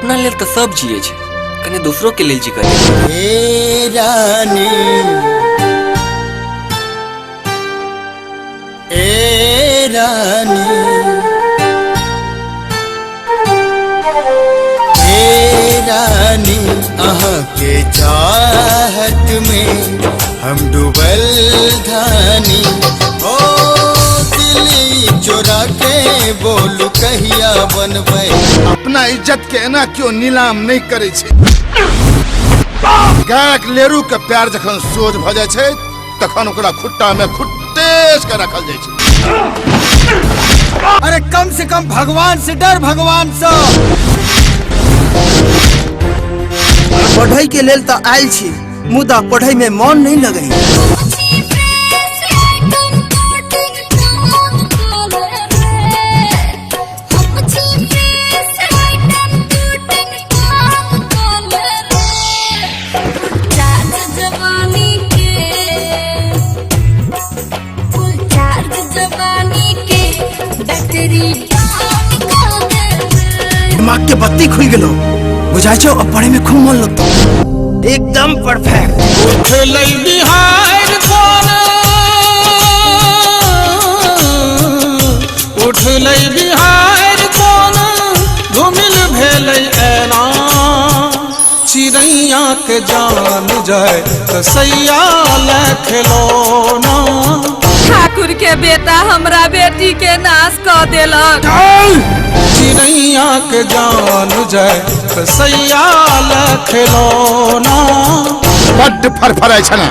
अपना लेल तो सब जिये छे, कने दूसरों के लेल जी करे। ए रानी, ए रानी, ए रानी, अहाँ के चाहत में हम डूबल धानी। ओ दिली चोरा के बोलू कहिया बनबै। अपना इज्जत के एना क्यों नीलाम नहीं करे छे? गायक लेरू के प्यार जखन सोझ भ जाय छे तखन ओकरा खुट्टा में खुट्टेस के रखल जाय छे। अरे कम से कम भगवान से डर, भगवान से। पढ़ाई के लेल तो आयल छी, मुदा पढ़ाई में मन नहीं लगे। दिमाग के बत्ती खुल गेलो, बुझाई छो अब पढ़े में खूब मन लगता। एकदम परफेक्ट। उठलै बिहार कोना, उठलै बिहार कोना, घुमिल भेलै ऐना। चिड़ैया के जान जाए तो सैया ले खिलौना। ठाकुर के बेटा हमरा बेटी के नाश कर देलक। चिड़ैया के जान जाए तो सैया ले खिलौना। बड्ड फरफराय छना,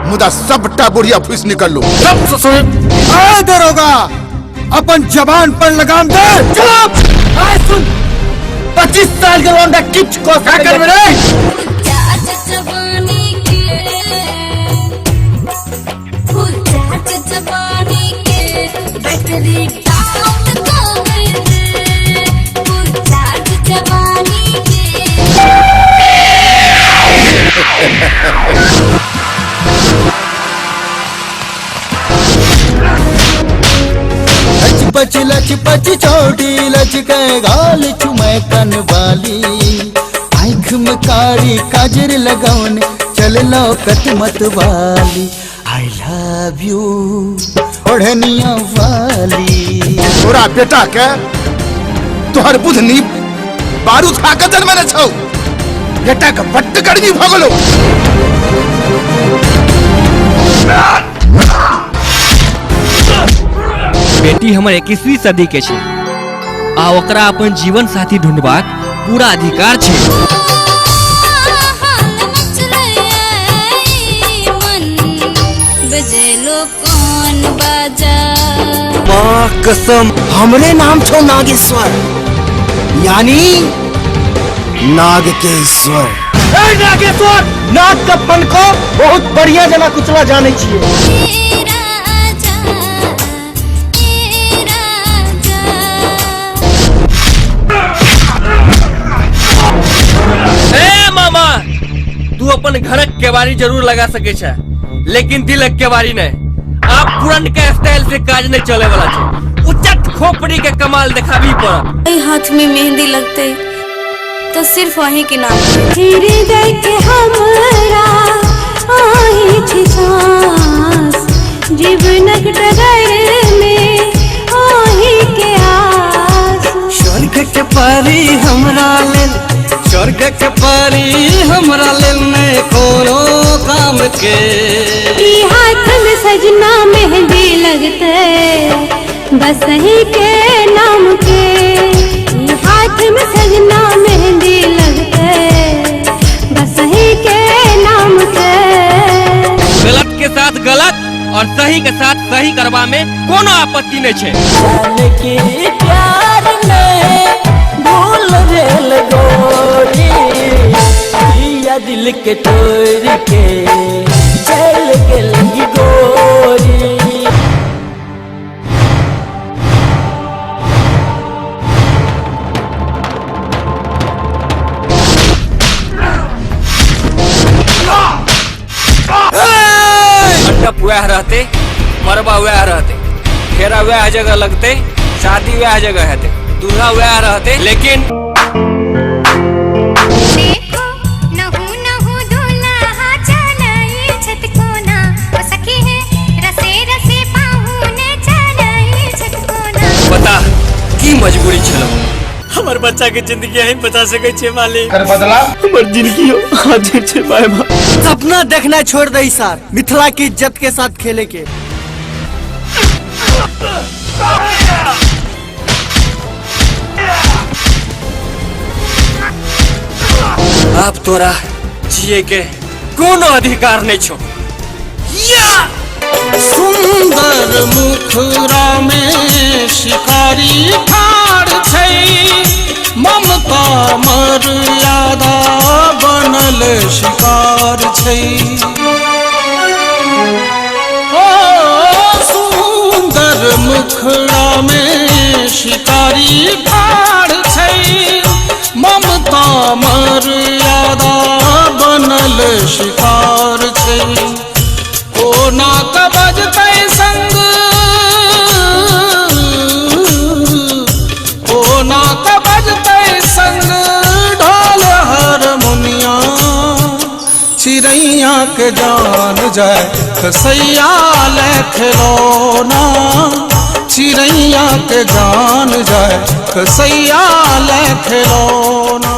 मुदा सबटा बुढ़िया फुस निकल लो। सब सुन आ दरोगा, अपन जबान पर लगाम दे। चुप। आ सुन, 25 साल के लौंडा किच को क्या कर रे? लच लच पच चौड़ी लचके गाल चुमै कन वाली। आँख में कारी काजर लगौन चल लौकत मत वाली। आई लव यू ओढ़निया वाली। तोरा बेटा के तोहर बुधनी बारूद खा के जन्म छौ। बेटा के बड्ड गर्मी भ गेलो। बेटी हमर 21वीं सदी के छे आ ओकरा अपन जीवन साथी ढूंढबाक पूरा अधिकार छे। माँ कसम, हमरे नाम छो नागेश्वर, यानी नाग के ईश्वर। नागेश्वर, नाग का पन को बहुत बढ़िया जना कुचला जाने चाहिए। मामा, तू अपन घरक केवारी जरूर लगा सके छे, लेकिन दिलक केवारी नहीं। आप पुरन के स्टाइल से काज नहीं चले वाला छे। उच्चत खोपड़ी के कमाल दिखावी पड़त। हाथ में मेहंदी लगते तो सिर्फ वही के नाम। जीवनक डगर में आही के आस। स्वर्ग के परी हमरा लेल, स्वर्ग के परी हमरा लेल नहीं कोनो काम के। हाथ में सजना मेहंदी लगते बस ही के नाम के। हाथ में सजना मेहंदी लगते बस ही के नाम के। गलत के साथ गलत और सही के साथ सही करवा में कोनो आपत्ति नहीं छे। के प्यार में भूल भेल गोरी, या दिल के तोड़ के चल गेली गोरी। वह रहते, मरबा वह रहते, फेरा वह जगह लगते, शादी वह जगह रहते, दूल्हा वह रहते, लेकिन ही मजबूरी चलो। हमार बच्चा के जिंदगी यही बचा सके छे मालिक। कर बदला हमार जिंदगी हाजिर छे माय बाप। सपना देखना छोड़ दई सर, मिथिला की इज्जत के साथ खेले के। आप तोरा जिए के कोनो अधिकार नहीं छो। सुंदर मुखरा में शिकारी ठाड़ छै, ममता मर्यादा बनल शिकार छै। ओ सुंदर मुखरा में शिकारी ठाड़ छै, ममता मर्यादा बनल शिकार छै। कोना का बजतै संग, कोना का बजतै संग ढोल हारमोनिया। चिड़ैया के जान जाए कसैया ले खिलौना, चिड़ैया के जान जाए कसैया ले खिलौना।